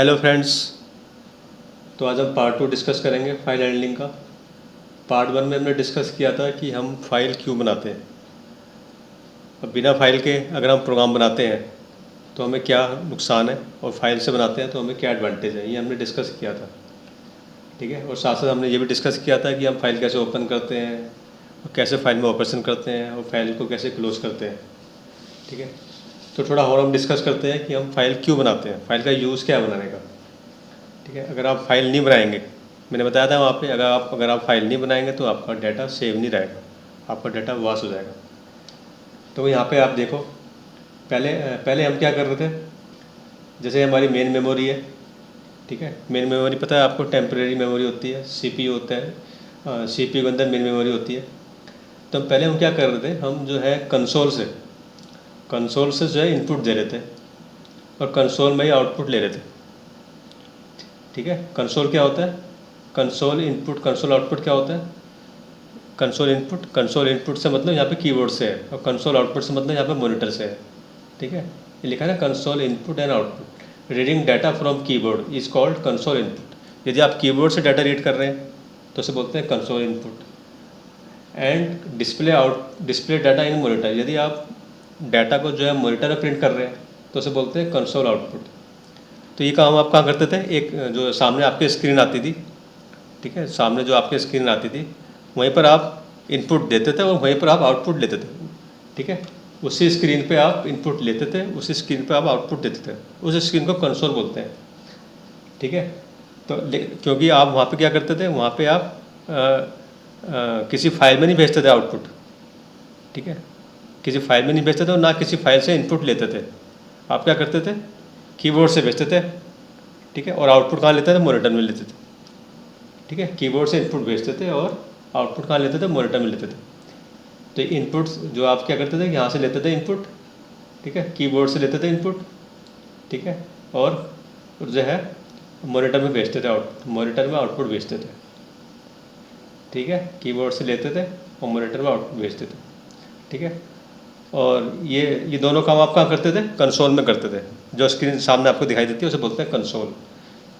Hello friends. तो आज हम पार्ट 2 डिस्कस करेंगे फाइल हैंडलिंग का। पार्ट 1 में हमने डिस्कस किया था कि हम फाइल क्यों बनाते हैं। अब बिना फाइल के अगर हम प्रोग्राम बनाते हैं तो हमें क्या नुकसान है, और फाइल से बनाते हैं तो हमें क्या एडवांटेज है, ये हमने डिस्कस किया था। ठीक है। और साथ साथ हमने ये भी डिस्कस किया था कि हम फाइल कैसे ओपन करते हैं और कैसे फाइल में ऑपरेशन करते हैं और फाइल को कैसे क्लोज करते हैं। ठीक है। तो थोड़ा और हम डिस्कस करते हैं कि हम फाइल क्यों बनाते हैं, फाइल का यूज़ क्या है बनाने का। ठीक है। अगर आप फाइल नहीं बनाएंगे, मैंने बताया था वहाँ पे, अगर आप फाइल नहीं बनाएंगे तो आपका डाटा सेव नहीं रहेगा, आपका डाटा वॉश हो जाएगा। तो यहाँ पे आप देखो, पहले पहले हम क्या कर रहे थे। जैसे हमारी मेन मेमोरी है। ठीक है। मेन मेमोरी पता है आपको, टेम्परेरी मेमोरी होती है, सीपीयू होता है, सीपीयू के अंदर मेन मेमोरी होती है। तो पहले हम क्या कर रहे थे, हम जो है कंसोल से जो है इनपुट दे रहे थे और कंसोल में ही आउटपुट ले रहे थे। ठीक है। कंसोल क्या होता है, कंसोल इनपुट कंसोल आउटपुट क्या होता है। कंसोल इनपुट से मतलब यहाँ पे कीबोर्ड से है, और कंसोल आउटपुट से मतलब यहाँ पे मॉनिटर से है। ठीक है। ये लिखा है ना, console input and output reading data from keyboard is called console input. यदि आप कीबोर्ड से डाटा रीड कर रहे हैं तो उसे बोलते हैं console input. And display data in monitor, यदि आप डाटा को जो है मॉनिटर में प्रिंट कर रहे हैं तो उसे बोलते हैं कंसोल आउटपुट। तो ये काम आप कहाँ करते थे, एक जो सामने आपकी स्क्रीन आती थी। ठीक है। सामने जो आपकी स्क्रीन आती थी वहीं पर आप इनपुट देते थे और वहीं पर आप आउटपुट लेते थे। ठीक है। उसी स्क्रीन पे आप इनपुट लेते थे, उसी स्क्रीन पे आप आउटपुट देते थे। उस स्क्रीन को कंसोल बोलते हैं। ठीक है। तो क्योंकि आप वहाँ पे क्या करते थे, वहाँ पे आप किसी फाइल में नहीं भेजते थे आउटपुट। ठीक है। किसी फाइल में नहीं भेजते थे और ना किसी फाइल से इनपुट लेते थे। आप क्या करते थे, कीबोर्ड से भेजते थे। ठीक है। और आउटपुट कहाँ लेते थे, मॉनिटर में लेते थे। ठीक है। कीबोर्ड से इनपुट भेजते थे और आउटपुट कहाँ लेते थे, मॉनिटर में लेते थे। तो इनपुट जो आप क्या करते थे, यहाँ से लेते थे इनपुट। ठीक है। कीबोर्ड से लेते थे इनपुट। ठीक है। और जो है मॉनिटर में भेजते थे, मॉनिटर में आउटपुट भेजते थे। ठीक है। कीबोर्ड से लेते थे और मॉनिटर में आउटपुट भेजते थे। ठीक है। और ये दोनों काम आप कहाँ करते थे, कंसोल में करते थे। जो स्क्रीन सामने आपको दिखाई देती है उसे बोलते हैं कंसोल।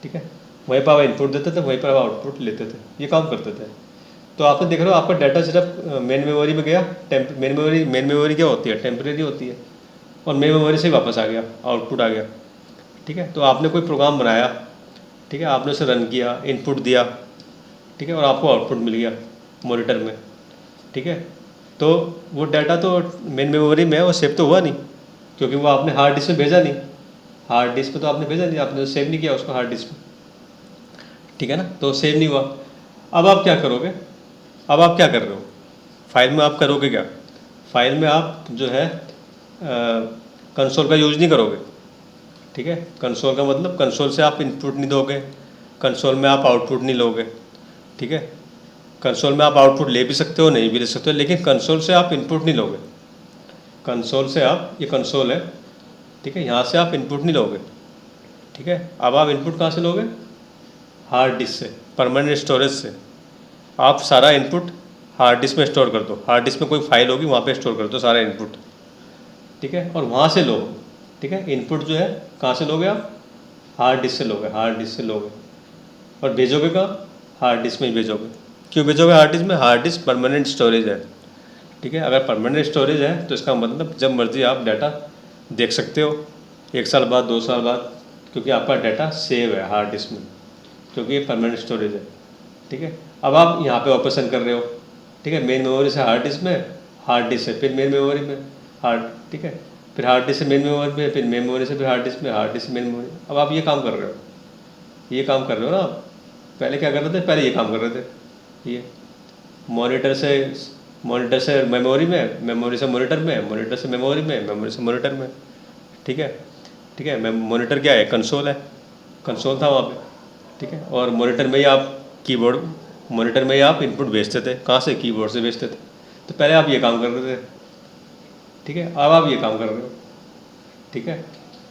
ठीक है। वहीं पर आप इनपुट देते थे, वहीं पर आप आउटपुट लेते थे, ये काम करते थे। तो आपने देख रहे हो आपका डाटा सिर्फ मेन मेमोरी में गया। मेन मेमोरी क्या होती है, टेम्परेरी होती है, और मेन मेमोरी से ही वापस आ गया, आउटपुट आ गया। ठीक है। तो आपने कोई प्रोग्राम बनाया, ठीक है, आपने उसे रन किया, इनपुट दिया, ठीक है, और आपको आउटपुट मिल गया मॉनिटर में। ठीक है। तो वो डाटा तो मेन मेमोरी में है, वो सेव तो हुआ नहीं, क्योंकि वो आपने हार्ड डिस्क में भेजा नहीं। हार्ड डिस्क पे तो आपने भेजा नहीं, आपने सेव नहीं किया उसको हार्ड डिस्क में। ठीक है ना, तो सेव नहीं हुआ। अब आप क्या करोगे, अब आप क्या कर रहे हो फाइल में, आप करोगे क्या, फाइल में आप जो है कंसोल का यूज़ नहीं करोगे। ठीक है। कंसोल का मतलब कंसोल से आप इनपुट नहीं दोगे, कंसोल में आप आउटपुट नहीं लोगे। ठीक है। कंसोल में आप आउटपुट ले भी सकते हो, नहीं भी ले सकते हो, लेकिन कंसोल से आप इनपुट नहीं लोगे। कंसोल से आप, ये कंसोल है, ठीक है, यहाँ से आप इनपुट नहीं लोगे। ठीक है। अब आप इनपुट कहाँ से लोगे, हार्ड डिस्क से, परमानेंट स्टोरेज से। आप सारा इनपुट हार्ड डिस्क में स्टोर कर दो, हार्ड डिस्क में कोई फाइल होगी वहाँ पे स्टोर कर दो सारा इनपुट। ठीक है। और वहाँ से लो। ठीक है। इनपुट जो है कहाँ से लोगे आप, हार्ड डिस्क से लोगे, हार्ड डिस्क से लोगे। और भेजोगे कहाँ, हार्ड डिस्क में ही भेजोगे। क्यों भेजोगे हार्ड डिस्क में, हार्ड डिस्क परमानेंट स्टोरेज है। ठीक है। अगर परमानेंट स्टोरेज है तो इसका मतलब जब मर्जी आप डाटा देख सकते हो, 1 साल बाद, 2 साल बाद, क्योंकि आपका डाटा सेव है हार्ड डिस्क में, क्योंकि ये परमानेंट स्टोरेज है। ठीक है। अब आप यहाँ पे ऑपरेशन कर रहे हो। ठीक है। मेन मेमोरी से हार्ड डिस्क में, हार्ड डिस्क से फिर मेन मेमोरी में, हार्ड, ठीक है, फिर हार्ड डिस्क से मेन मेमोरी में, फिर मेन मेमोरी से फिर हार्ड डिस्क में, हार्ड डिस्क से मेन मेमोरी। अब आप ये काम कर रहे हो, ये काम कर रहे हो ना आप। पहले क्या कर रहे थे, पहले ये काम कर रहे थे, ये मॉनिटर से मेमोरी में, मेमोरी से मॉनिटर में, मॉनिटर से मेमोरी में, मेमोरी से मॉनिटर में। ठीक है। ठीक है। मॉनिटर क्या है, कंसोल है, कंसोल था वहाँ पे। ठीक है। और मॉनिटर में ही आप कीबोर्ड, मॉनिटर में ही आप इनपुट भेजते थे, कहाँ से, कीबोर्ड से भेजते थे। तो पहले आप ये काम कर रहे थे। ठीक है। अब आप ये काम कर रहे हो। ठीक है।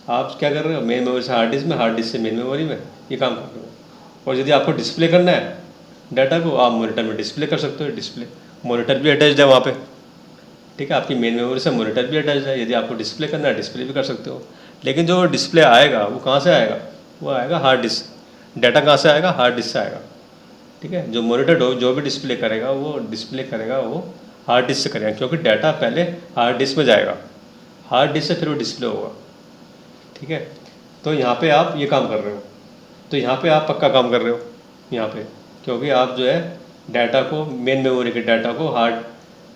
आप क्या कर रहे हो, मेन मेमोरी से हार्ड डिस्क में, हार्ड डिस्क से मेन मेमोरी में, ये काम कर रहे हो। और यदि आपको डिस्प्ले करना है डाटा को, आप मॉनिटर में डिस्प्ले कर सकते हो, डिस्प्ले, मॉनिटर भी अटैच्ड है वहाँ पे। ठीक है। आपकी मेन मेमोरी से मॉनिटर भी अटैच्ड है, यदि आपको डिस्प्ले करना है डिस्प्ले भी कर सकते हो। लेकिन जो डिस्प्ले आएगा वो कहाँ से आएगा, वो आएगा हार्ड डिस्क। डाटा कहाँ से आएगा? हार्ड डिस्क से आएगा। ठीक है, जो मॉनिटर हो जो भी डिस्प्ले करेगा वो हार्ड डिस्क से करेगा, क्योंकि डाटा पहले हार्ड डिस्क में जाएगा, हार्ड डिस्क से फिर वो डिस्प्ले होगा। ठीक है, तो यहाँ पे आप ये काम कर रहे हो, तो यहाँ पे आप पक्का काम कर रहे हो यहाँ पे, क्योंकि आप जो है डाटा को, मेन मेमोरी के डाटा को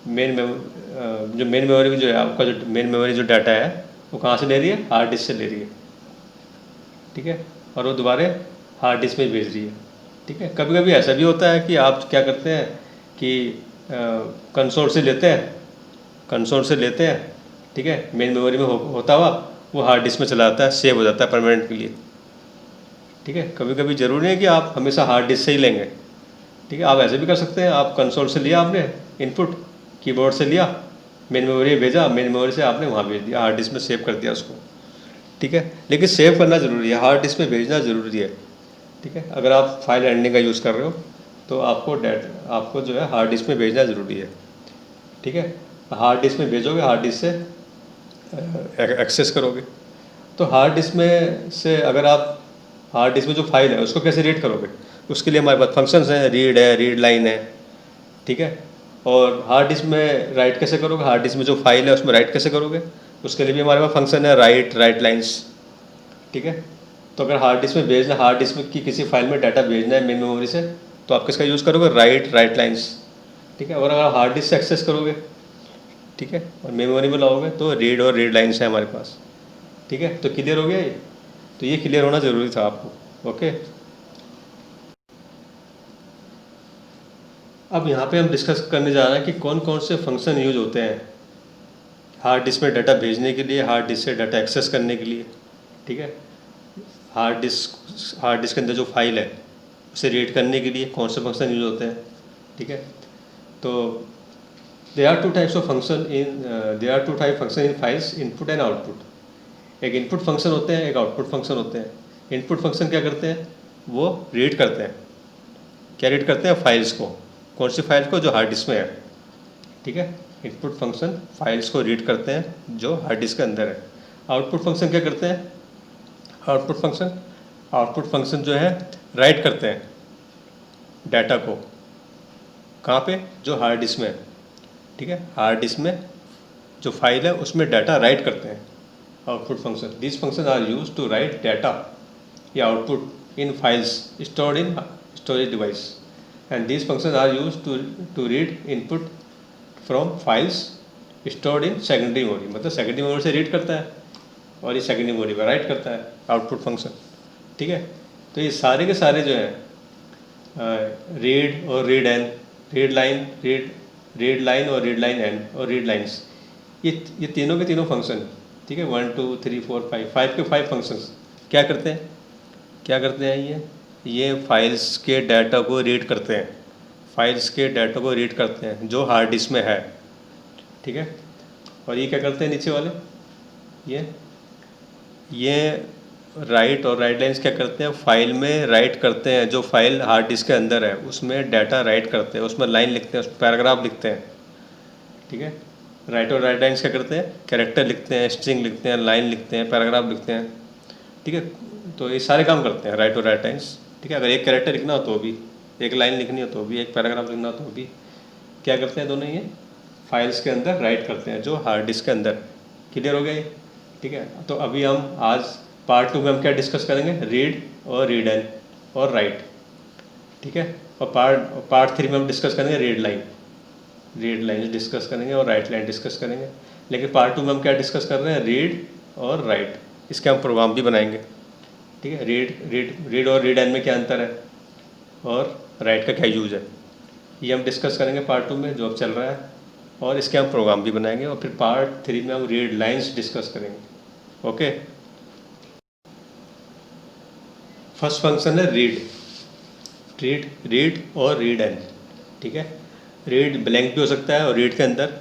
जो मेन मेमोरी जो है आपका, जो मेन मेमोरी जो डाटा है वो कहाँ से ले रही है? हार्ड डिस्क से ले रही है। ठीक है, और वो दोबारा हार्ड डिस्क में भेज रही है। ठीक है, कभी कभी ऐसा भी होता है कि आप क्या करते हैं कि कंसोल से लेते हैं। ठीक है, मेन मेमोरी में होता हुआ वो हार्ड डिस्क में चला जाता है, सेव हो जाता है परमानेंट के लिए। ठीक है, कभी कभी ज़रूरी नहीं है कि आप हमेशा हार्ड डिस्क से ही लेंगे। ठीक है, आप ऐसे भी कर सकते हैं, आप कंसोल से लिया आपने इनपुट, कीबोर्ड से लिया, मेन मेमोरी भेजा, मेन मेमोरी से आपने वहाँ भेज दिया, हार्ड डिस्क में सेव कर दिया उसको। ठीक है, लेकिन सेव करना ज़रूरी है, हार्ड डिस्क में भेजना ज़रूरी है। ठीक है, अगर आप फाइल हैंडलिंग का यूज़ कर रहे हो तो आपको जो है हार्ड डिस्क में भेजना ज़रूरी है। ठीक है, हार्ड डिस्क में भेजोगे, हार्ड डिस्क से एक्सेस करोगे। तो हार्ड डिस्क में से अगर आप हार्ड डिस्क में जो फाइल है उसको कैसे रीड करोगे? उसके लिए हमारे पास फंक्शंस हैं, रीड लाइन है। ठीक है, और हार्ड डिस्क में राइट कैसे करोगे? हार्ड डिस्क में जो फाइल है उसमें राइट कैसे करोगे? उसके लिए भी हमारे पास फंक्शन है राइट लाइन्स। ठीक है, तो अगर हार्ड डिस्क में भेजना, हार्ड डिस्क में की किसी फाइल में डाटा भेजना है मेन मेमोरी से, तो आप किसका यूज़ करोगे? Right lines. ठीक है, और अगर हार्ड डिस्क से एक्सेस करोगे, ठीक है, और मेमोरी में लाओगे तो रीड लाइन्स है हमारे पास। ठीक है, तो क्लियर हो गया ये? तो ये क्लियर होना ज़रूरी था आपको। ओके, अब यहाँ पे हम डिस्कस करने जा रहे हैं कि कौन कौन से फंक्शन यूज होते हैं हार्ड डिस्क में डाटा भेजने के लिए, हार्ड डिस्क से डाटा एक्सेस करने के लिए। ठीक है, हार्ड डिस्क के अंदर जो फाइल है उसे रीड करने के लिए कौन से फंक्शन यूज होते हैं। ठीक है, तो there are two type function in files, input and output. एक इनपुट फंक्शन होते हैं, एक आउटपुट फंक्शन होते हैं। इनपुट फंक्शन क्या करते हैं? वो रीड करते हैं। क्या रीड करते हैं? फाइल्स को। कौन सी फाइल्स को? जो हार्ड डिस्क में है। ठीक है, इनपुट फंक्शन फाइल्स को रीड करते हैं जो हार्ड डिस्क के अंदर है। आउटपुट फंक्शन क्या करते हैं? आउटपुट फंक्शन जो है राइट करते हैं डाटा को। कहाँ पे? जो हार्ड डिस्क में है। ठीक है, हार्ड डिस्क में जो फाइल है उसमें डाटा राइट करते हैं output function. This function are use to write data या output in files stored in storage device, and this function are use to read input from files stored in secondary memory. मतलब secondary memory से read करता है और ये secondary memory पर right करता है आउटपुट फंक्शन। ठीक है, तो ये सारे के सारे जो हैं रीड और रीड एन, रीड लाइन और रीड लाइन एन और रीड लाइन्स, ये तीनों के तीनों फंक्शन। ठीक है, 1 2 3 4 5 के 5 फंक्शंस क्या करते हैं? ये फाइल्स के डाटा को रीड करते हैं, फाइल्स के डाटा को रीड करते हैं जो हार्ड डिस्क में है। ठीक है, और ये क्या करते हैं नीचे वाले? ये राइट और राइट लाइन्स क्या करते हैं? फाइल में राइट करते हैं, जो फाइल हार्ड डिस्क के अंदर है उसमें डाटा राइट करते हैं, उसमें लाइन लिखते हैं, उसमें पैराग्राफ लिखते हैं। ठीक है, राइट और राइट लाइन्स क्या करते हैं? कैरेक्टर लिखते हैं, स्ट्रिंग लिखते हैं, लाइन लिखते हैं, पैराग्राफ लिखते हैं। ठीक है, तो ये सारे काम करते हैं राइट और राइट लाइन्स। ठीक है, अगर एक कैरेक्टर लिखना हो तो भी, एक लाइन लिखनी हो तो भी, एक पैराग्राफ लिखना हो तो भी, क्या करते हैं दोनों? ये फाइल्स के अंदर राइट करते हैं जो हार्ड डिस्क के अंदर। क्लियर हो गया ये? ठीक है, तो अभी हम आज पार्ट 2 में हम क्या डिस्कस करेंगे? रीड और रीड एन और राइट। ठीक है, और पार्ट 3 में हम डिस्कस करेंगे रीड लाइन डिस्कस करेंगे और राइट लाइन डिस्कस करेंगे। लेकिन पार्ट 2 में हम क्या डिस्कस कर रहे हैं? रीड और राइट। इसके हम प्रोग्राम भी बनाएंगे। ठीक है, रीड और रीड एन में क्या अंतर है और राइट का क्या यूज है, ये हम डिस्कस करेंगे पार्ट 2 में जो अब चल रहा है, और इसके हम प्रोग्राम भी बनाएंगे। और फिर पार्ट 3 में हम रीड लाइन्स डिस्कस करेंगे। ओके, फर्स्ट फंक्शन है रीड और रीड एन। ठीक है, रीड ब्लैंक भी हो सकता है और रीड के अंदर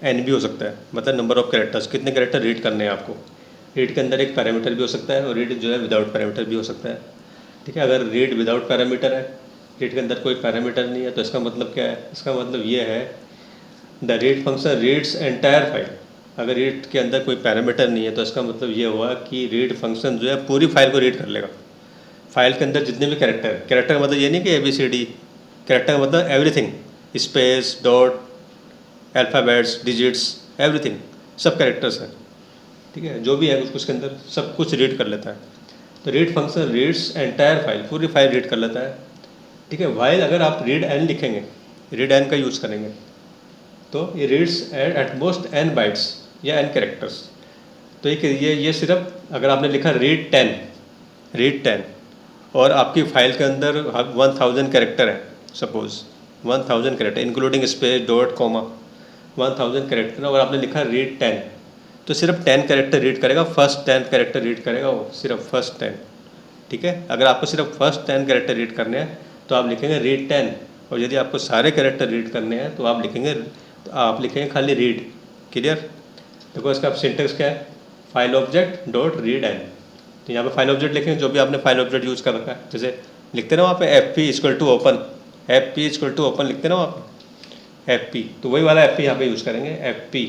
एन भी हो सकता है, मतलब नंबर ऑफ कैरेक्टर्स, कितने कैरेक्टर रीड करने हैं आपको। रीड के अंदर एक पैरामीटर भी हो सकता है और रीड जो है विदाउट पैरामीटर भी हो सकता है। ठीक है, अगर रीड विदाउट पैरामीटर है, रीड के अंदर कोई पैरामीटर नहीं है, तो इसका मतलब क्या है? इसका मतलब ये है the read function reads entire file. अगर रीड के अंदर कोई पैरामीटर नहीं है तो इसका मतलब ये हुआ कि रीड फंक्शन जो है पूरी फाइल को रीड कर लेगा। फाइल के अंदर जितने भी कैरेक्टर का मतलब ये नहीं कि ABCD, कैरेक्टर का मतलब everything, space, dot, alphabets, digits, everything, सब कैरेक्टर्स हैं, ठीक है, जो भी है कुछ उसके अंदर सब कुछ रीड कर लेता है। तो read function reads entire file, पूरी फाइल रीड कर लेता है, ठीक है। वाइल अगर आप रीड एन लिखेंगे, रीड एन का यूज़ करेंगे तो ये reads at most n bytes या एन कैरेक्टर्स। तो ये सिर्फ अगर आपने लिखा रीड 10 और आपकी फ़ाइल के अंदर 1000 कैरेक्टर है, suppose 1000 character including space, dot, comma, 1000 character, और आपने लिखा रीड 10, तो सिर्फ 10 कैरेक्टर रीड करेगा, फर्स्ट 10 कैरेक्टर रीड करेगा वो, सिर्फ फर्स्ट 10, ठीक है। अगर आपको सिर्फ फर्स्ट 10 कैरेक्टर रीड करने हैं तो आप लिखेंगे रीड 10, और यदि आपको सारे कैरेक्टर रीड करने हैं तो आप लिखेंगे खाली रीड। क्लियर? देखो इसका सिंटेक्स क्या है, file object dot read n. तो यहाँ पे फाइल ऑब्जेक्ट लिखेंगे जो भी आपने फाइल ऑब्जेक्ट यूज़ कर रखा है, जैसे लिखते ना वहाँ पे FP इक्वल टू ओपन लिखते ना वहाँ पे FP, तो वही वाला FP यहाँ पे यूज़ करेंगे, FP,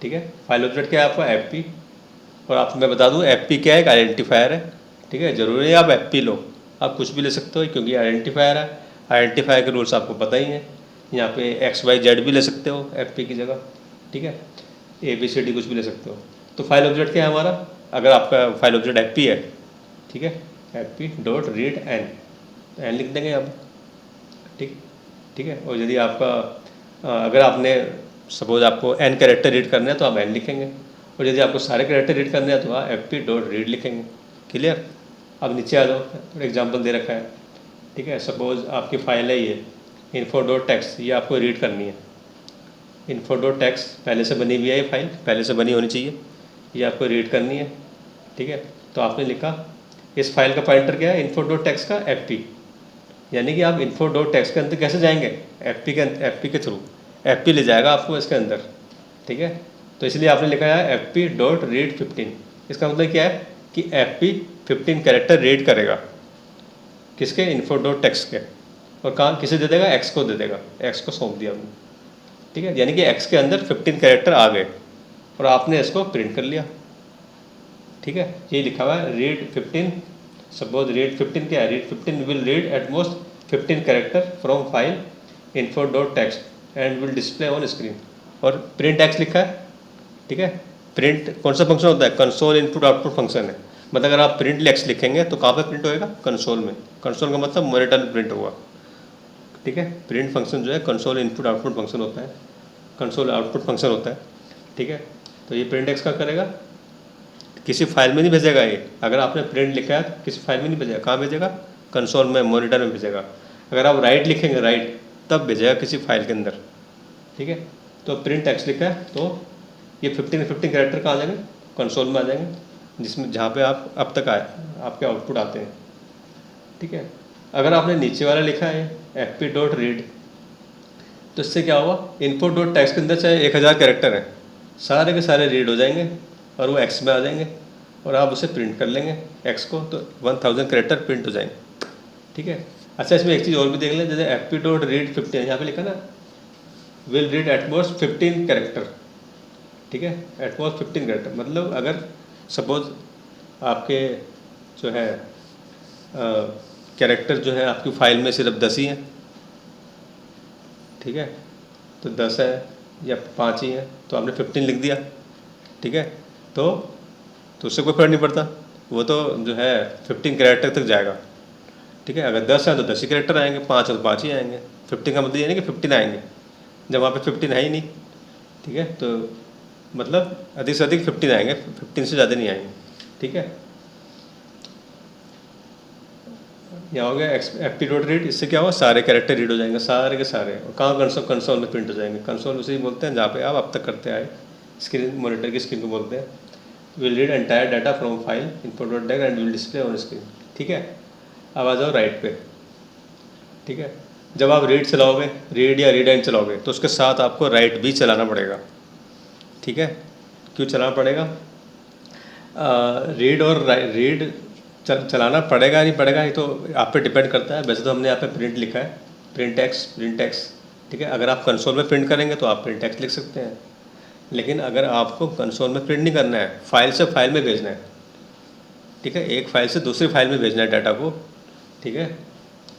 ठीक है। फाइल ऑब्जेक्ट क्या है आपका FP, और आप मैं बता दूँ FP क्या है, एक आइडेंटिफायर है, ठीक है। ज़रूरी है आप FP लो, आप कुछ भी ले सकते हो क्योंकि आइडेंटिफायर है। आइडेंटिफायर के रूल्स आपको पता ही हैं, यहाँ पे XYZ भी ले सकते हो FP की जगह, ठीक है, ABCD कुछ भी ले सकते हो। तो फाइल ऑब्जेक्ट क्या है हमारा, अगर आपका फाइल ऑब्जेक्ट FP है, ठीक है, FP डॉट रीड एन, तो एन लिख देंगे यहाँ पर, ठीक है। और यदि आपका अगर आपने सपोज आपको n कैरेक्टर रीड करने हैं तो आप n लिखेंगे, और यदि आपको सारे कैरेक्टर रीड करने हैं तो आप FP डॉट रीड लिखेंगे। क्लियर? अब नीचे आ जाओ, थोड़ा एग्जांपल दे रखा है, ठीक है। सपोज़ आपकी फ़ाइल है ये info.txt, ये आपको रीड करनी है। info.txt पहले से बनी हुई है, ये फाइल पहले से बनी होनी चाहिए, ये आपको रीड करनी है, ठीक है। तो आपने लिखा इस फाइल का पॉइंटर क्या है, info.txt का FP, यानी कि आप info.txt के अंदर कैसे जाएंगे, FP के थ्रू, FP ले जाएगा आपको इसके अंदर, ठीक है। तो इसलिए आपने लिखा है FP डॉट रीड 15। इसका मतलब क्या है कि FP 15 कैरेक्टर रीड करेगा, किसके, info.txt के, और काम किसे दे देगा, X को दे देगा, X को सौंप दिया आपने, ठीक है। यानी कि X के अंदर 15 कैरेक्टर आ गए और आपने इसको प्रिंट कर लिया, ठीक है। ये लिखा हुआ है रीड 15, सपोज रीड 15 क्या है, read 15 will read at most 15 character from file info.txt and will display on screen, और प्रिंट X लिखा है, ठीक है। प्रिंट कौन सा फंक्शन होता है, कंसोल इनपुट आउटपुट फंक्शन है। मतलब अगर आप प्रिंट X लिखेंगे तो कहाँ पे प्रिंट होएगा, कंसोल में। कंसोल का मतलब मॉनिटर में प्रिंट होगा, ठीक है। प्रिंट फंक्शन जो है कंसोल इनपुट आउटपुट फंक्शन होता है, कंसोल आउटपुट फंक्शन होता है, ठीक है। तो ये प्रिंट X का करेगा, किसी फाइल में नहीं भेजेगा ये, अगर आपने प्रिंट लिखा है तो किसी फाइल में नहीं भेजेगा, कहाँ भेजेगा, कंसोल में, मॉनिटर में भेजेगा। अगर आप राइट लिखेंगे, राइट, तब भेजेगा किसी फाइल के अंदर, ठीक है। तो प्रिंट X लिखा है तो ये 15 कैरेक्टर कहाँ आ जाएंगे, कंसोल में आ जाएंगे, जिसमें जहाँ पे आप अब तक आए आपके आउटपुट आते हैं, ठीक है। अगर आपने नीचे वाला लिखा है FP डॉट रीड, तो इससे क्या होगा, info.txt के अंदर चाहे 1000 कैरेक्टर हैं, सारे के सारे रीड हो जाएंगे और वो X में आ जाएंगे, और आप उसे प्रिंट कर लेंगे X को, तो 1000 कैरेक्टर प्रिंट हो जाएंगे, ठीक है। अच्छा, इसमें एक चीज़ और भी देख लें, जैसे FP डॉट रीड 15, यहाँ पे लिखा ना will read at most 15 character, ठीक है, एट मोस्ट 15 कैरेक्टर, मतलब अगर सपोज आपके जो है कैरेक्टर जो है आपकी फ़ाइल में सिर्फ 10 ही हैं, ठीक है, तो 10 है या 5 ही हैं, तो आपने 15 लिख दिया, ठीक है। तो उससे कोई फर्क नहीं पड़ता, वो तो जो है 15 कैरेक्टर तक जाएगा, ठीक है। अगर 10 है तो 10 ही कैरेक्टर आएंगे, 5 है तो 5 ही आएंगे, 15 का मतलब ये नहीं कि 15 आएंगे, जब वहाँ पे 15 है ही नहीं, ठीक है। तो मतलब अधिक से अधिक 15 आएंगे, 15 से ज़्यादा नहीं आएंगे, ठीक है। यहाँ हो गया FP डॉट रीड, इससे क्या होगा, सारे कैरेक्टर रीड हो जाएंगे, सारे के सारे, और कहाँ, कंसोल में प्रिंट हो जाएंगे। कंसोल उसे ही बोलते हैं जहाँ पे आप अब तक करते आए, स्क्रीन, मॉनिटर की स्क्रीन को बोलते हैं। Will read entire data from file info.txt and will display on screen, ठीक है। अब आ जाओ राइट पे, ठीक है। जब आप रीड चलाओगे, रीड या रीड एंड चलाओगे, तो उसके साथ आपको राइट भी चलाना पड़ेगा, ठीक है। क्यों चलाना पड़ेगा, रीड और रीड चलाना पड़ेगा नहीं पड़ेगा, ये तो आप पे डिपेंड करता है। वैसे तो हमने यहाँ पे प्रिंट लिखा है, प्रिंट एक्स, ठीक है। अगर आप कंसोल में प्रिंट करेंगे तो आप प्रिंट एक्स लिख सकते हैं, लेकिन अगर आपको कंसोल में प्रिंट नहीं करना है, फाइल से फाइल में भेजना है, ठीक है, एक फाइल से दूसरी फाइल में भेजना है डाटा को, ठीक है,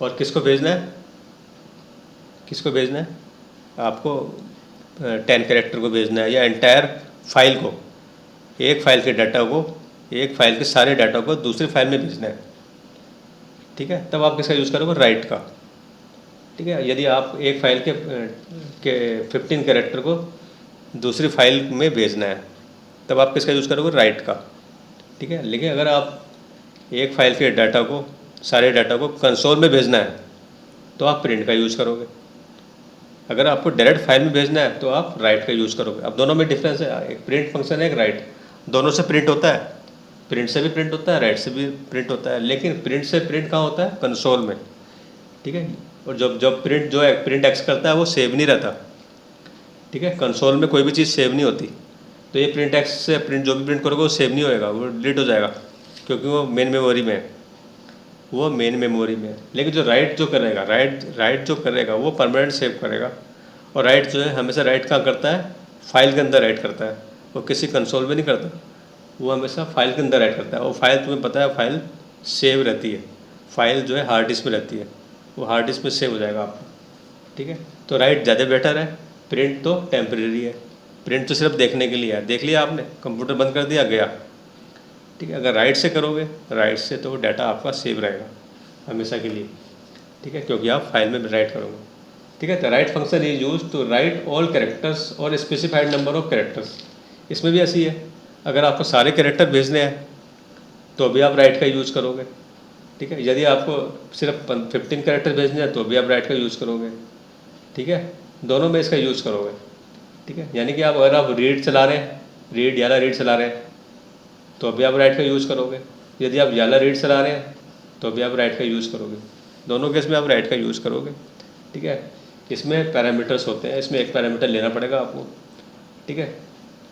और किसको भेजना है, किसको भेजना है, आपको 10 कैरेक्टर को भेजना है या एंटायर फाइल को, एक फाइल के डाटा को, एक फाइल के सारे डाटा को दूसरी फाइल में भेजना है, ठीक है, तब आप किसका यूज़ करोगे, राइट का, ठीक है। यदि आप एक फाइल के 15 कैरेक्टर को दूसरी फाइल में भेजना है, तब आप किसका यूज़ करोगे, राइट का, ठीक है। लेकिन अगर आप एक फाइल के डाटा को, सारे डाटा को कंसोल में भेजना है, तो आप प्रिंट का यूज़ करोगे। अगर आपको डायरेक्ट फाइल में भेजना है तो आप राइट का यूज़ करोगे। अब दोनों में डिफरेंस है, एक प्रिंट फंक्शन है, एक राइट, दोनों से प्रिंट होता है, प्रिंट से भी प्रिंट होता है, राइट से भी प्रिंट होता है, लेकिन प्रिंट से प्रिंट कहाँ होता है, कंसोल में, ठीक है। और जब जब प्रिंट जो है प्रिंट एक्स करता है वो सेव नहीं रहता, ठीक है, कंसोल में कोई भी चीज़ सेव नहीं होती, तो ये प्रिंट एक्स से प्रिंट जो भी प्रिंट करोगे वो सेव नहीं होएगा, वो डिलीट हो जाएगा, क्योंकि वो मेन मेमोरी में है, वो मेन मेमोरी में है। लेकिन जो राइट जो करेगा, राइट जो करेगा वो परमानेंट सेव करेगा। और राइट जो है हमेशा राइट कहाँ करता है, फाइल के अंदर राइट करता है, वो किसी कंसोल में नहीं करता, वो हमेशा फाइल के अंदर राइट करता है। और फाइल तुम्हें पता है फाइल सेव रहती है, फाइल जो है हार्ड डिस्क में रहती है, वो हार्ड डिस्क में सेव हो जाएगा आपको, ठीक है। तो राइट ज़्यादा बेटर है, प्रिंट तो टेम्परेरी है, प्रिंट तो सिर्फ देखने के लिए है, देख लिया आपने, कंप्यूटर बंद कर दिया गया, ठीक है। अगर राइट से करोगे, राइट से तो डाटा आपका सेव रहेगा हमेशा के लिए, ठीक है, क्योंकि आप फाइल में राइट करोगे, ठीक है। तो write function is use to write all characters और स्पेसिफाइड नंबर ऑफ कैरेक्टर्स। इसमें भी ऐसी है, अगर आपको सारे कैरेक्टर भेजने हैं तो भी आप राइट का यूज़ करोगे, ठीक है। यदि आपको सिर्फ 15 कैरेक्टर भेजने हैं तो भी आप राइट का यूज़ करोगे, ठीक है, दोनों में इसका यूज़ करोगे, ठीक है। यानी कि आप अगर आप रीड चला रहे हैं, रीड चला रहे हैं तो भी आप राइट का यूज़ करोगे, यदि आप याला रीड चला रहे हैं तो भी आप राइट का यूज़ करोगे, दोनों केस में आप राइट का यूज़ करोगे, ठीक है। इसमें पैरामीटर्स होते हैं, इसमें एक पैरामीटर लेना पड़ेगा आपको, ठीक है।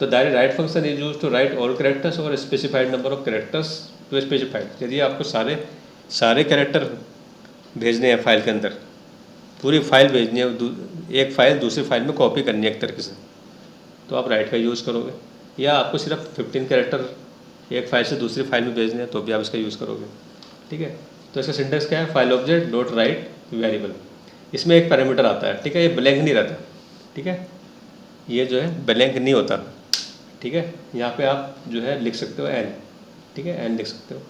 तो write function is use to write all characters और specified number of characters to specified. यदि आपको सारे कैरेक्टर भेजने हैं फाइल के अंदर, पूरी फाइल भेजनी है, एक फाइल दूसरी फाइल में कॉपी करनी है एक तरीके से, तो आप राइट का यूज़ करोगे। या आपको सिर्फ 15 कैरेक्टर एक फाइल से दूसरी फाइल में भेजने हैं तो भी आप इसका यूज़ करोगे, ठीक है। तो इसका सिंटेक्स क्या है, file object dot right variable, इसमें एक पैरामीटर आता है, ठीक है, ये ब्लैंक नहीं रहता, ठीक है, ये जो है ब्लैंक नहीं होता, ठीक है। यहाँ पे आप जो है लिख सकते हो एन, ठीक है, एन लिख सकते हो,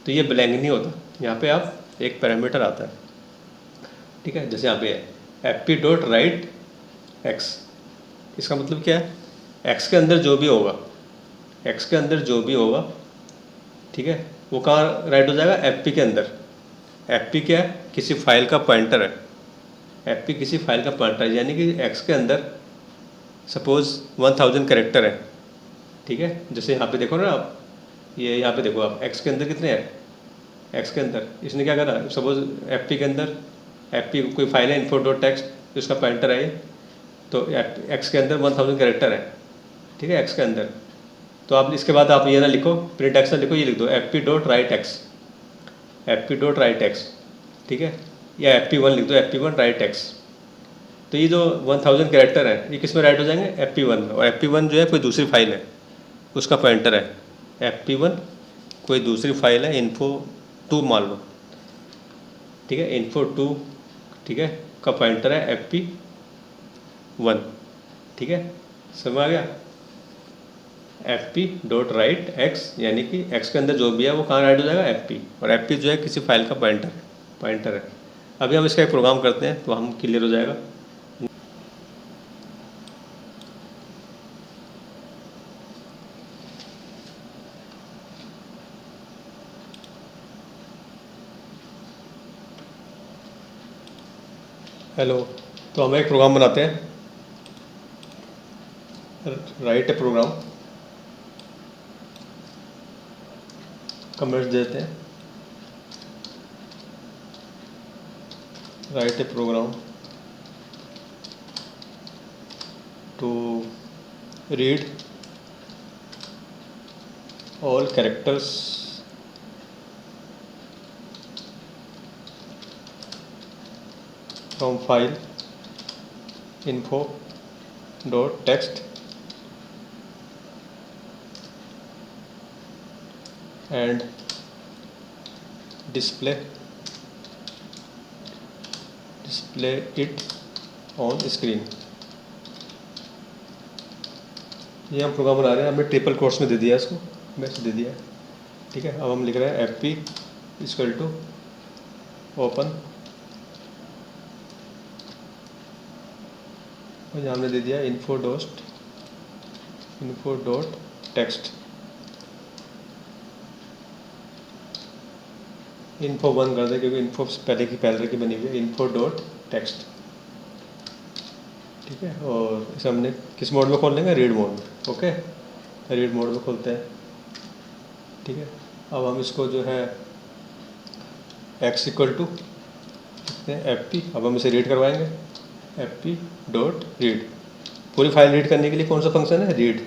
तो ये ब्लैंक नहीं होता, यहाँ पे आप एक पैरामीटर आता है, ठीक है। जैसे यहाँ पे F P dot right x, इसका मतलब क्या है, एक्स के अंदर जो भी होगा, एक्स के अंदर जो भी होगा, ठीक है, वो कहाँ राइट हो जाएगा, एफ पी के अंदर। एफ पी क्या है, किसी फाइल का पॉइंटर है, एफ पी किसी फाइल का पॉइंटर है, यानी कि एक्स के अंदर सपोज 1000 कैरेक्टर है, ठीक है। जैसे यहाँ पे देखो ना आप, ये यहाँ पे देखो आप, एक्स के अंदर कितने हैं, एक्स के अंदर इसने क्या करा, सपोज एफ पी के अंदर, एफ पी कोई फाइल है इन्फो डॉट टेक्स्ट, उसका पॉइंटर है ये, तो एक्स के अंदर 1000 कैरेक्टर है, ठीक है, एक्स के अंदर। तो आप इसके बाद आप ये ना लिखो, प्रिंट एक्स ना लिखो, ये लिख दो F P dot right x, F P dot right x, ठीक है, या एफ पी वन लिख दो, F P one right x. तो ये जो 1000 कैरेक्टर है ये किस में राइट हो जाएंगे, एफ पी वन में, और एफ पी वन जो है कोई दूसरी फाइल है, उसका पॉइंटर है एफ पी वन, कोई दूसरी फाइल है इन्फो टू मान लो, ठीक है, इन्फो टू, ठीक है, का पॉइंटर है एफ पी वन, ठीक है, समझ आ गया। F P dot right x, यानी कि एक्स के अंदर जो भी है वो कहाँ राइट हो जाएगा, एफ पी, और एफ पी जो है किसी फाइल का पॉइंटर है। अभी हम इसका एक प्रोग्राम करते हैं तो हम क्लियर हो जाएगा। हेलो, तो हम एक प्रोग्राम बनाते हैं, राइट ए प्रोग्राम, कमेंट्स देते हैं, write a program to read all characters from file info dot text and display it on screen. ये हम प्रोग्राम बना रहे हैं, हमने ट्रिपल कोट्स में दे दिया इसको, मैसेज दे दिया, ठीक है। अब हम लिख रहे हैं fp इक्वल टू ओपन, और यहाँ हमने दे दिया info डॉट टेक्स्ट। इन्फो बंद कर दे क्योंकि इन्फो पहले की बनी हुई है, इन्फो डॉट टेक्स्ट, ठीक है। और इसे हमने किस मोड में खोल लेंगे, रीड मोड में, ओके। रीड मोड में खोलते हैं, ठीक है। अब हम इसको जो है x इक्वल टू लिखते हैं fp, अब हम इसे रीड करवाएंगे, fp डॉट रीड। पूरी फाइल रीड करने के लिए कौन सा फंक्शन है, रीड,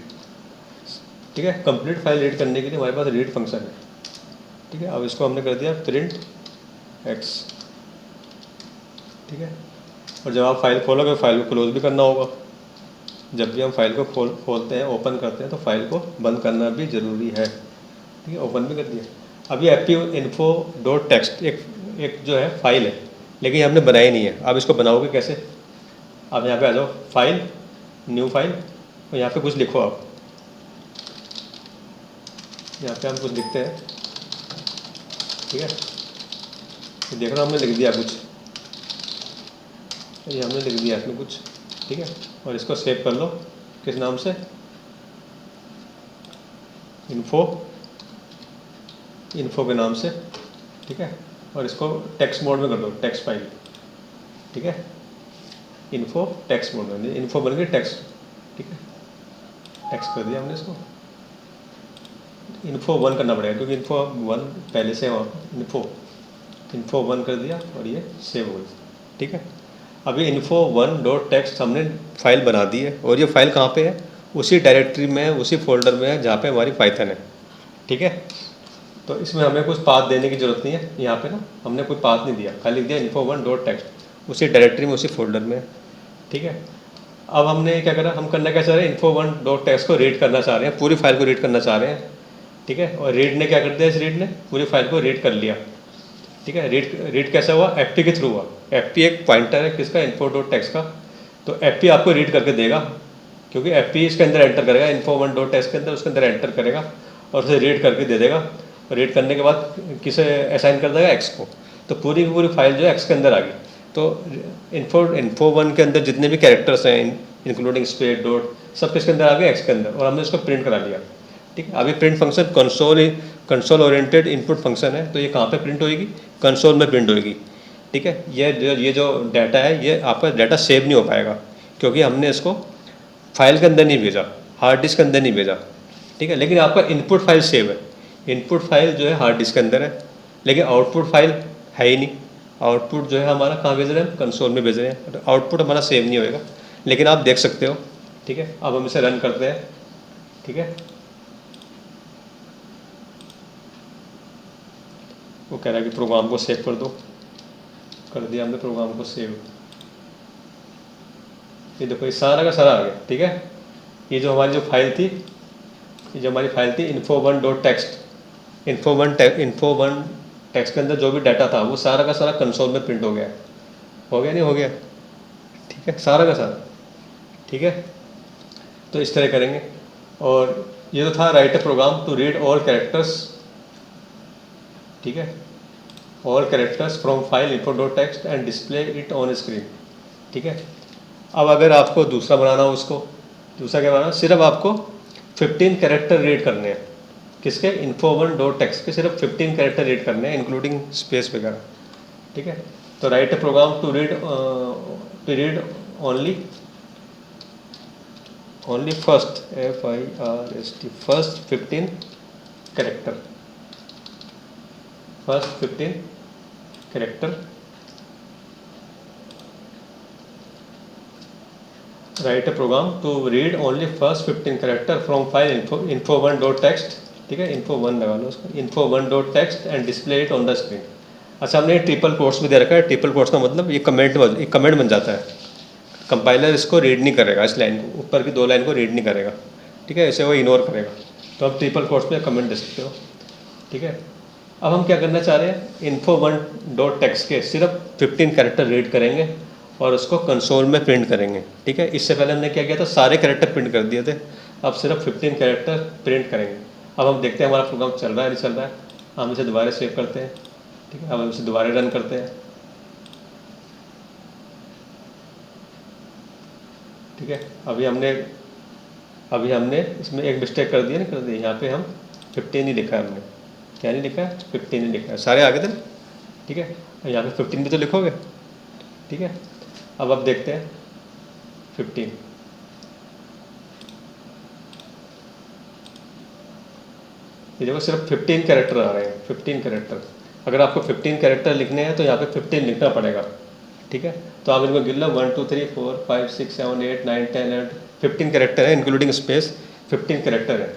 ठीक है। कंप्लीट फाइल रीड करने के लिए हमारे पास रीड फंक्शन है, ठीक है। अब इसको हमने कर दिया प्रिंट x, ठीक है। और जब आप फाइल खोलोगे फाइल को क्लोज भी करना होगा। जब भी हम फाइल को खोलते हैं, ओपन करते हैं, तो फाइल को बंद करना भी ज़रूरी है, ठीक है। ओपन भी कर दिया। अब ये fp info डॉट टेक्स्ट एक जो है फाइल है, लेकिन ये हमने बनाई नहीं है। अब इसको बनाओगे कैसे, आप यहाँ पे आ जाओ, फाइल, न्यू फाइल, और यहाँ पे कुछ लिखो आप। यहाँ पे हम कुछ लिखते हैं, ठीक है। तो देख रहा हूँ हमने लिख दिया कुछ, ये हमने लिख दिया इसमें कुछ, ठीक है। और इसको सेव कर लो, किस नाम से, इन्फो के नाम से, ठीक है। और इसको टेक्स्ट मोड में कर दो, टेक्स्ट फाइल, ठीक है। इन्फो टेक्स्ट मोड में, इन्फो बन गई टेक्स्ट, ठीक है। टेक्स्ट कर दिया हमने इसको, इन्फो 1 करना पड़ेगा क्योंकि इन्फो 1 पहले से वहाँ, इन्फो 1 कर दिया और ये सेव हो गई, ठीक है। अभी इन्फो 1 डॉट टेक्स्ट हमने फाइल बना दी है, और ये फाइल कहाँ पे है, उसी डायरेक्टरी में है, उसी फोल्डर में है जहाँ पे हमारी पाइथन है, ठीक है। तो इसमें हमें कुछ पाथ देने की ज़रूरत नहीं है, यहाँ पे ना हमने कोई पाथ नहीं दिया, खाली दिया इन्फो 1 डॉट टेक्स्ट, उसी डायरेक्टरी में, उसी फोल्डर में है, ठीक है। अब हमने क्या करा, हम करना क्या चाह रहे हैं, इन्फो 1 डॉट टेक्स्ट को रीड करना चाह रहे हैं, पूरी फाइल को रीड करना चाह रहे हैं, ठीक है। और रीड ने क्या कर दिया, इस रीड ने पूरी फाइल को रीड कर लिया, ठीक है। रीड कैसा हुआ, fp के थ्रू हुआ। fp एक पॉइंटर है किसका, इन्फो डॉट टेक्स्ट का, तो fp आपको रीड करके देगा, क्योंकि fp इसके अंदर एंटर करेगा, इन्फो 1 डॉट टेक्स्ट के अंदर, उसके अंदर एंटर करेगा और उसे रीड करके दे देगा। और रीड करने के बाद किसे असाइन कर देगा, x को। तो पूरी की पूरी फाइल जो है x के अंदर आ गई। तो इन्फो 1 के अंदर जितने भी कैरेक्टर्स हैं, इंक्लूडिंग स्पेस डॉट, सब किसके अंदर आ गए, x के अंदर, और हमने इसको प्रिंट करा लिया, ठीक है। अभी print function console oriented input function है, तो ये कहाँ पे प्रिंट होएगी, कंसोल में प्रिंट होएगी, ठीक है। ये जो डाटा है, ये आपका डाटा सेव नहीं हो पाएगा, क्योंकि हमने इसको फाइल के अंदर नहीं भेजा, हार्ड डिस्क के अंदर नहीं भेजा, ठीक है। लेकिन आपका इनपुट फाइल सेव है, इनपुट फाइल जो है हार्ड डिस्क के अंदर है, लेकिन आउटपुट फाइल है ही नहीं। आउटपुट जो है हमारा कहाँ भेज रहे हैं, कंसोल में भेज रहे हैं, तो आउटपुट हमारा सेव नहीं होएगा, लेकिन आप देख सकते हो, ठीक है। अब हम इसे रन करते हैं, ठीक है। वो कह रहा है कि प्रोग्राम को सेव कर दो, कर दिया हमने प्रोग्राम को सेव। ये देखो, ये सारा का सारा आ गया, ठीक है। ये जो हमारी जो फाइल थी, ये जो हमारी फाइल थी info 1 dot text, info one text के अंदर जो भी डाटा था वो सारा का सारा कंसोल में प्रिंट हो गया, नहीं हो गया, ठीक है, सारा का सारा, ठीक है। तो इस तरह करेंगे। और ये तो था write a program to read all characters, ठीक है, all characters from file info dot text and display it on screen, ठीक है। अब अगर आपको दूसरा बनाना हो, उसको दूसरा क्या बनाना, सिर्फ आपको 15 कैरेक्टर रीड करने हैं, किसके, इन्फो 1 डॉट टेक्स्ट के सिर्फ 15 कैरेक्टर रीड करने हैं, इंक्लूडिंग स्पेस वगैरह, ठीक है। तो write a program to read only first FIRST first 15 character, first 15 character, write a program to read only first 15 character from file info 1 dot text, ठीक है, इन्फो 1 लगा लो उसको, info 1 dot text and display it on the screen. अच्छा, हमने triple quotes में दे रखा है, ट्रिपल कोट्स का मतलब ये कमेंट बन जाता है, कंपाइलर इसको रीड नहीं करेगा, इस लाइन को, ऊपर की 2 लाइन को रीड नहीं करेगा, ठीक है, इसे वो इग्नोर करेगा। तो आप ट्रिपल कोट्स में कमेंट दे सकते हो, ठीक है। अब हम क्या करना चाह रहे हैं, info1.txt के सिर्फ 15 कैरेक्टर रीड करेंगे और उसको कंसोल में प्रिंट करेंगे। ठीक है, इससे पहले हमने क्या किया था, सारे कैरेक्टर प्रिंट कर दिए थे, अब सिर्फ 15 कैरेक्टर प्रिंट करेंगे। अब हम देखते हैं हमारा प्रोग्राम चल रहा है नहीं चल रहा है। हम इसे दोबारा सेव करते हैं। ठीक है, अब हम इसे दोबारा रन करते हैं। ठीक है, अभी हमने इसमें एक मिस्टेक कर दी है, नहीं कर दी, यहाँ पे हम 15 ही लिखा है हमने। क्या नहीं लिखा है, 15 ही लिखा है, सारे आगे थे। ठीक है, यहाँ पे 15 भी तो लिखोगे। ठीक है, अब देखते हैं 15। ये देखो सिर्फ 15 कैरेक्टर आ रहे हैं, 15 कैरेक्टर। अगर आपको 15 कैरेक्टर लिखने हैं तो यहाँ पे 15 लिखना पड़ेगा। ठीक है, तो आप इनको गिन लो, 1 2 3 4 5 6 7 8 9 10 11 15 कैरेक्टर है, इंक्लूडिंग स्पेस 15 कैरेक्टर है।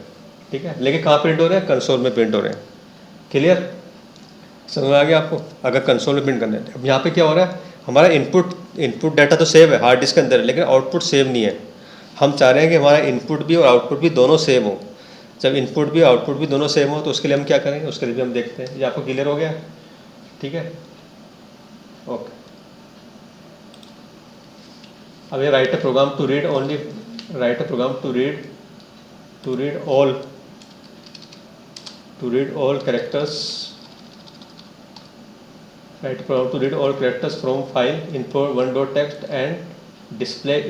ठीक है, लेकिन कहाँ प्रिंट हो रहे हैं, कंसोल में प्रिंट हो रहे हैं। क्लियर, समझ में आ गया आपको। अगर कंसोल में प्रिंट करना है, अब यहाँ पे क्या हो रहा है, हमारा इनपुट डाटा तो सेव है हार्ड डिस्क के अंदर, लेकिन आउटपुट सेव नहीं है। हम चाह रहे हैं कि हमारा इनपुट भी और आउटपुट भी दोनों सेम हो। जब इनपुट भी आउटपुट भी दोनों सेम हो तो उसके लिए हम क्या करेंगे, उसके लिए भी हम देखते हैं। ये आपको क्लियर हो गया। ठीक है, ओके। अब ये write a program to read only, write a program to read all characters, write a program to read all characters from file info1.txt and display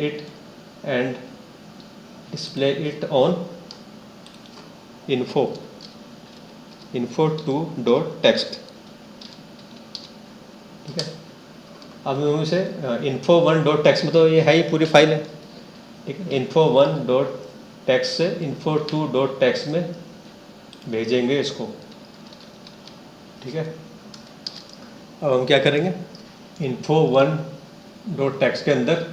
it on info2.txt। ठीक है, अब हम इसे info1.txt में तो ये है ही, पूरी फाइल है। ठीक है, info1.txt से info2.txt में भेजेंगे इसको। ठीक है, अब हम क्या करेंगे, info1.txt के अंदर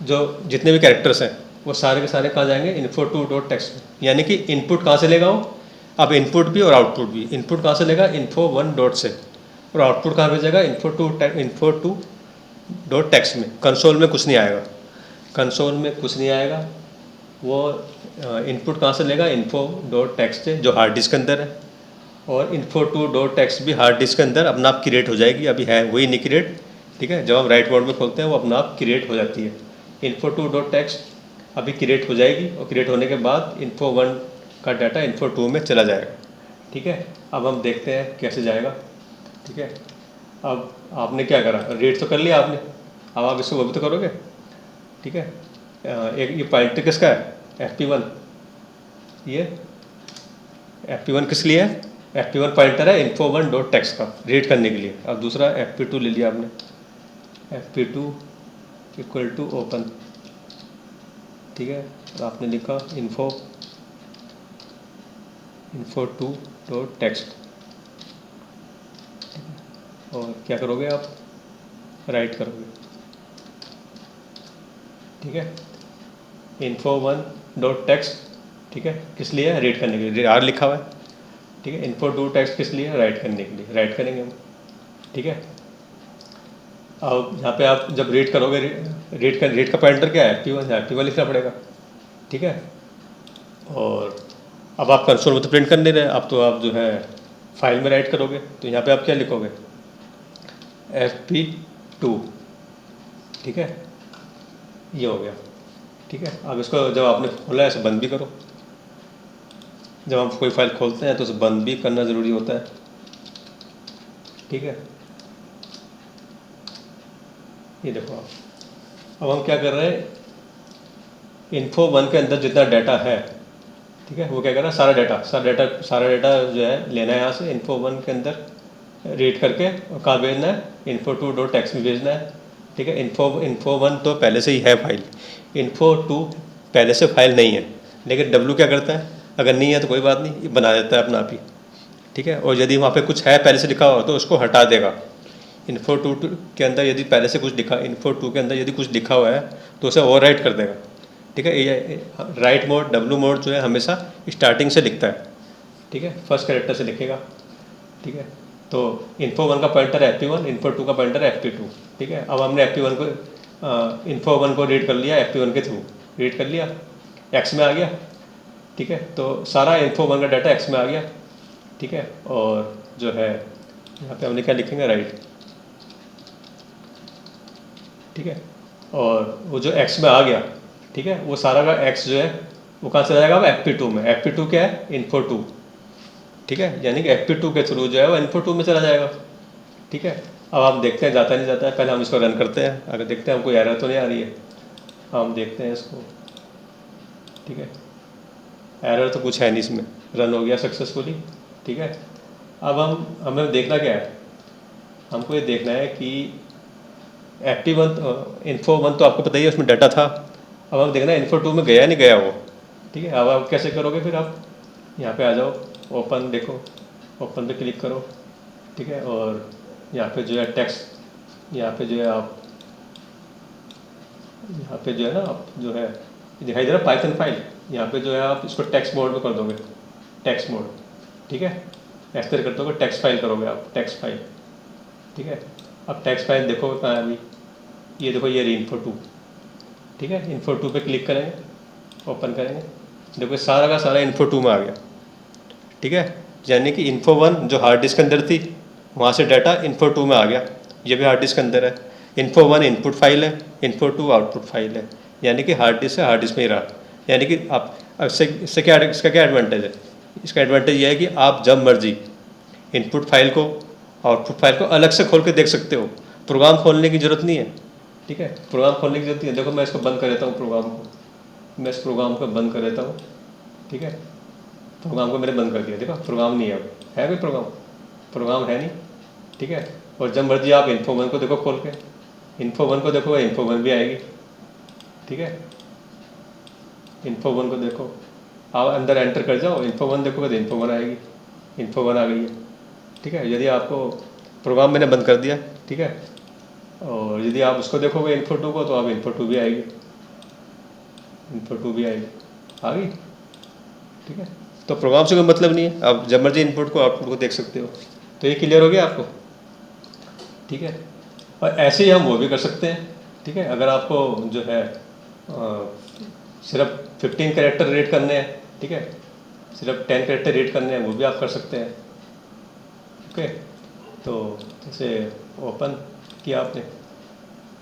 जो जितने भी कैरेक्टर्स हैं वो सारे के सारे कहाँ जाएंगे, info2.txt में। यानी कि इनपुट कहाँ से लेगा वो, अब इनपुट भी और आउटपुट भी। इनपुट कहाँ से लेगा, info1 से, और आउटपुट कहाँ भेजेगा, info2.txt में। कंसोल में कुछ नहीं आएगा, कंसोल में कुछ नहीं आएगा। वो इनपुट कहाँ से लेगा, info.txt से जो हार्ड डिस्क के अंदर है, और info2.txt भी हार्ड डिस्क के अंदर अपना आप क्रिएट हो जाएगी। अभी है वही नहीं क्रिएट। ठीक है, जब हम राइट मोड में खोलते हैं वो अपना आप क्रिएट हो जाती है। info2.txt अभी क्रिएट हो जाएगी, और क्रिएट होने के बाद info1 का डाटा info2 में चला जाएगा। ठीक है, अब हम देखते हैं कैसे जाएगा। ठीक है, अब आपने क्या करा, रीड तो कर लिया आपने, अब आप इसको वो भी तो करोगे। ठीक है, एक ये पॉइंटर किसका है, fp1। ये fp1 किस लिए है, fp1 पॉइंटर है info1.txt का रीड करने के लिए। अब दूसरा fp2 ले लिया आपने, fp2 इक्वल टू ओपन। ठीक है, और आपने लिखा info2.txt, और क्या करोगे आप, राइट करोगे। ठीक है, info1.txt, ठीक है, किस लिए है, रीड करने के लिए, आर लिखा हुआ है। ठीक है, info2.txt किस लिए, राइट करने के लिए, राइट करेंगे हम। ठीक है, अब यहाँ पे आप जब रीड करोगे, रीड का पॉइंटर क्या है, fp1 लिखना पड़ेगा। ठीक है, और अब आप कंसोल में तो प्रिंट कर नहीं रहे, अब तो आप जो है फाइल में राइट करोगे, तो यहाँ पे आप क्या लिखोगे, fp2। ठीक है, ये हो गया। ठीक है, अब इसको जब आपने खोला है इसे बंद भी करो। जब हम कोई फाइल खोलते हैं तो उसे बंद भी करना ज़रूरी होता है। ठीक है, ये देखो आप, अब हम क्या कर रहे हैं, info1 के अंदर जितना डाटा है, ठीक है, वो क्या कर रहा है, सारा डाटा जो है लेना है यहाँ से info1 के अंदर रीड करके, और कहाँ भेजना है, info2.txt में भेजना है। ठीक है, info1 तो पहले से ही है फाइल, info2 पहले से फाइल नहीं है, लेकिन w क्या करता है, अगर नहीं है तो कोई बात नहीं, बना देता है अपना आप ही। ठीक है, और यदि वहाँ पे कुछ है पहले से लिखा हो तो उसको हटा देगा। info2 के अंदर यदि पहले से कुछ लिखा, info2 के अंदर यदि कुछ लिखा हुआ है तो उसे ओवर राइट कर देगा। ठीक है, ये राइट मोड, w मोड जो है हमेशा स्टार्टिंग से लिखता है। ठीक है, फर्स्ट कैरेक्टर से लिखेगा। ठीक है, तो info1 का पॉइंटर है fp1, info2 का पॉइंटर है fp2। ठीक है, अब हमने fp1 को info1 को रीड कर लिया, fp1 के थ्रू रीड कर लिया, x में आ गया। ठीक है, तो सारा info1 का डाटा x में आ गया। ठीक है। और जो है यहाँ पे हमने क्या लिखेंगे, राइट, ठीक है। और वो जो x में आ गया, ठीक है, वो सारा का x जो है वो कहाँ चला जाएगा, अब FP2 में। FP2 क्या है, इन्फो 2, ठीक है, यानी कि FP2 के थ्रू जो है वो इन्फो 2 में चला जाएगा, ठीक है। अब आप देखते हैं जाता नहीं जाता है, पहले हम इसको रन करते हैं, अगर देखते हैं हमको एरर तो नहीं आ रही है, हम देखते हैं इसको, ठीक है। एरर तो कुछ है नहीं इसमें, रन हो गया सक्सेसफुली, ठीक है। अब हमें देखना क्या है, हमको ये देखना है कि FP1 इन्फो 1 तो आपको पता ही है उसमें डाटा था। अब हम देखना है इन्फो 2 में गया नहीं गया वो, ठीक है। अब आप कैसे करोगे, फिर आप यहाँ पे आ जाओ, ओपन देखो, ओपन पे क्लिक करो, ठीक है। और यहाँ पे जो है टेक्स्ट, यहाँ पे जो है आप, यहाँ पे जो है ना आप जो है दिखाई दे रहा पाइथन फाइल, यहाँ पे जो है आप इसको टेक्स्ट मोड में कर दोगे, टेक्स्ट मोड, ठीक है। ऐसे कर दोगे, टेक्स्ट फाइल करोगे आप, टेक्स्ट फाइल, ठीक है। अब टेक्स्ट फाइल देखो कहाँ है अभी, ये देखो ये इन्फो 2, ठीक है। इन्फो 2 पे क्लिक करेंगे, ओपन करेंगे, देखो सारा का सारा इन्फो 2 में आ गया, ठीक है। यानी कि इन्फो 1 जो हार्ड डिस्क के अंदर थी, वहाँ से डाटा इन्फो 2 में आ गया, ये भी हार्ड डिस्क के अंदर है। इन्फो 1 इनपुट फाइल है, इन्फो 2 आउटपुट फाइल है, यानी कि हार्ड डिस्क से हार्ड डिस्क में ही रहा। यानी कि आप अब इससे क्या, इसका क्या एडवांटेज है, इसका एडवांटेज ये है कि आप जब मर्जी इनपुट फाइल को आउटपुट फाइल को अलग से खोल के देख सकते हो, प्रोग्राम खोलने की ज़रूरत नहीं है, ठीक है। प्रोग्राम खोलने की जरूरत नहीं है। देखो मैं इसको बंद कर देता हूँ, प्रोग्राम को, मैं इस प्रोग्राम को बंद कर देता हूँ, ठीक है। प्रोग्राम को मैंने बंद कर दिया, देखो प्रोग्राम नहीं है, अब है कोई प्रोग्राम, प्रोग्राम है नहीं, ठीक है। और जब मर्जी आप इन्फो 1 को देखो खोल के, इन्फो 1 को देखो, इन्फो 1 भी आएगी, ठीक है। इन्फो 1 को देखो, आप अंदर एंटर कर जाओ, इन्फो 1 देखोगे तो इन्फो 1 आएगी, इन्फो 1 आ गई है, ठीक है। यदि आपको प्रोग्राम मैंने बंद कर दिया, ठीक है, और यदि आप उसको देखोगे इन्फो 2 को, तो आप इन्फो 2 भी आएगी, इन्फो 2 भी आएगी, आ गई, ठीक है। तो प्रोग्राम से कोई मतलब नहीं है, आप जब मर्जी इनपुट को आउटपुट को देख सकते हो। तो ये क्लियर हो गया आपको, ठीक है। और ऐसे ही हम वो भी कर सकते हैं, ठीक है। अगर आपको जो है सिर्फ 15 कैरेक्टर रीड करने हैं, ठीक है, सिर्फ 10 कैरेक्टर रीड करने हैं, वो भी आप कर सकते हैं, ओके। तो जैसे ओपन किया आपने,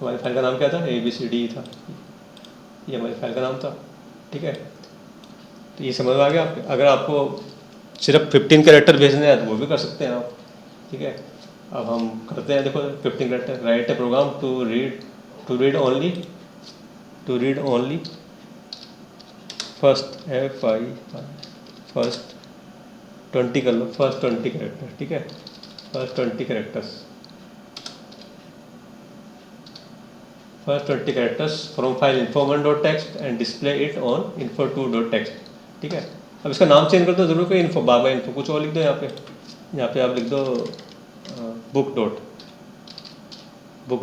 हमारी फाइल का नाम क्या था, ABCD था, ये हमारी फाइल का नाम था, ठीक है। तो ये समझ में आ गया आपके। अगर आपको सिर्फ 15 कैरेक्टर भेजने हैं तो वो भी कर सकते हैं आप, ठीक है। अब हम करते हैं, देखो 15 character, write a program to read only first first 20 कर लो, फर्स्ट 20 कैरेक्टर, ठीक है, first 20 characters from file info1.txt and display it on info2.txt, ठीक है। अब इसका नाम चेंज कर दो, जरूर कोई इन्फो, बाबा इन्फो कुछ और लिख दो, यहाँ पे आप लिख दो बुक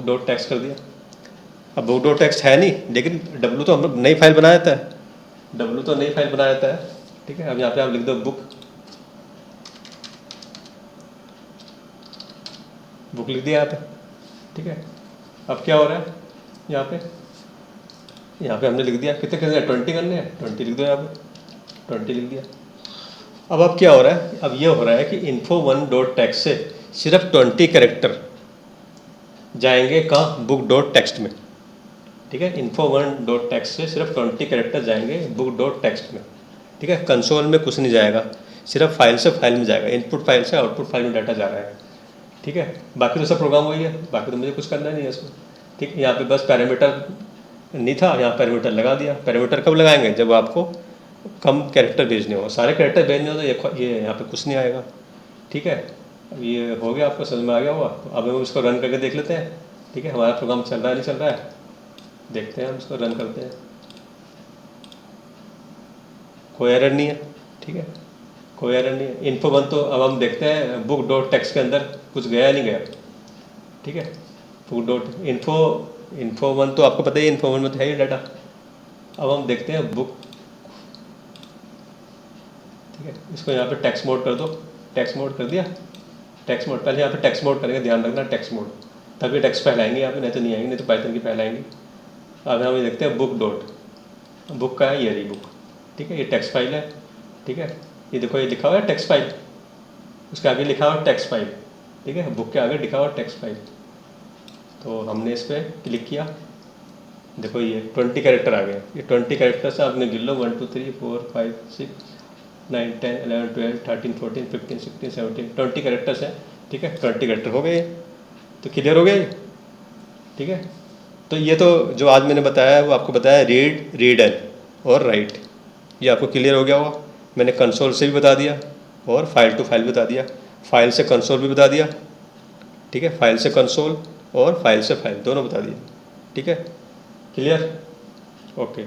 डॉट टेक्स्ट कर दिया। अब बुक डॉट टेक्स्ट है नहीं, लेकिन डब्लू तो हम लोग नई फाइल बना देता है, ठीक है। अब यहाँ पे आप लिख दो बुक लिख दिया यहाँ पे, ठीक है। अब क्या हो रहा है, यहाँ पे हमने लिख दिया, कितने करने हैं, 20 करने हैं, 20 लिख दो, यहाँ पे 20 लिख दिया। अब क्या हो रहा है, अब ये हो रहा है कि info1.txt से सिर्फ 20 कैरेक्टर जाएंगे कहाँ, book.txt में, ठीक है। info1.txt से सिर्फ 20 कैरेक्टर जाएंगे book.txt में, ठीक है। कंसोल में कुछ नहीं जाएगा, सिर्फ फाइल से फाइल में जाएगा, इनपुट फाइल से आउटपुट फाइल में डाटा जा रहा है, ठीक है। बाकी तो सब प्रोग्राम वही है, बाकी तो मुझे कुछ करना नहीं है इसमें, ठीक है। यहाँ पे बस पैरामीटर नहीं था, यहाँ पैरामीटर लगा दिया। पैरामीटर कब लगाएंगे, जब आपको कम कैरेक्टर भेजने हो, सारे कैरेक्टर भेजने हो तो ये यहाँ पे कुछ नहीं आएगा, ठीक है। अब ये हो गया, आपको समझ में आ गया होगा। तो अब हम इसको रन करके देख लेते हैं, ठीक है, हमारा प्रोग्राम चल रहा है नहीं चल रहा है, देखते हैं, हम इसको रन करते हैं, कोई एरर नहीं है, ठीक है, कोई एरर नहीं है। info1 तो अब हम देखते हैं book.txt के अंदर कुछ गया नहीं गया, ठीक है। info1 तो आपको पता ही है, info1 में तो है ही डाटा। अब हम देखते हैं बुक, ठीक है, इसको यहाँ पे टेक्स्ट मोड कर दो, टेक्स्ट मोड कर दिया, टेक्स्ट मोड, पहले यहाँ पे टेक्स्ट मोड करेंगे, ध्यान रखना टेक्स्ट मोड, तभी टेक्स्ट फाइल आएंगे यहाँ पे, नहीं तो नहीं आएंगे, नहीं तो पाइथन की फाइल आएंगी। अब हम ये देखते हैं बुक का है, ये रही बुक, ठीक है, ये टेक्स्ट फाइल है, ठीक है। ये देखो ये लिखा हुआ है टेक्स्ट फाइल, उसके आगे लिखा हुआ टेक्स्ट फाइल, ठीक है, बुक के आगे लिखा हुआ टेक्स्ट फाइल। तो हमने इस पर क्लिक किया, देखो ये 20 कैरेक्टर आ गए। ये 20 कैरेक्टर से आपने गिन लो 1 2 3 4 5 6 9 10 11 12 13 14 15 16 17 20 कैरेक्टर्स हैं, ठीक है, 20 कैरेक्टर हो गए। तो क्लियर हो गया ये, ठीक है। तो ये तो जो आज मैंने बताया वो आपको बताया रीड, रीडर और राइट, ये आपको क्लियर हो गया होगा। मैंने कंसोल से भी बता दिया और फाइल टू फाइल बता दिया, फाइल से कंसोल भी बता दिया, ठीक है, फाइल से कंसोल और फाइल से फाइल दोनों बता दिए, ठीक है, क्लियर, ओके।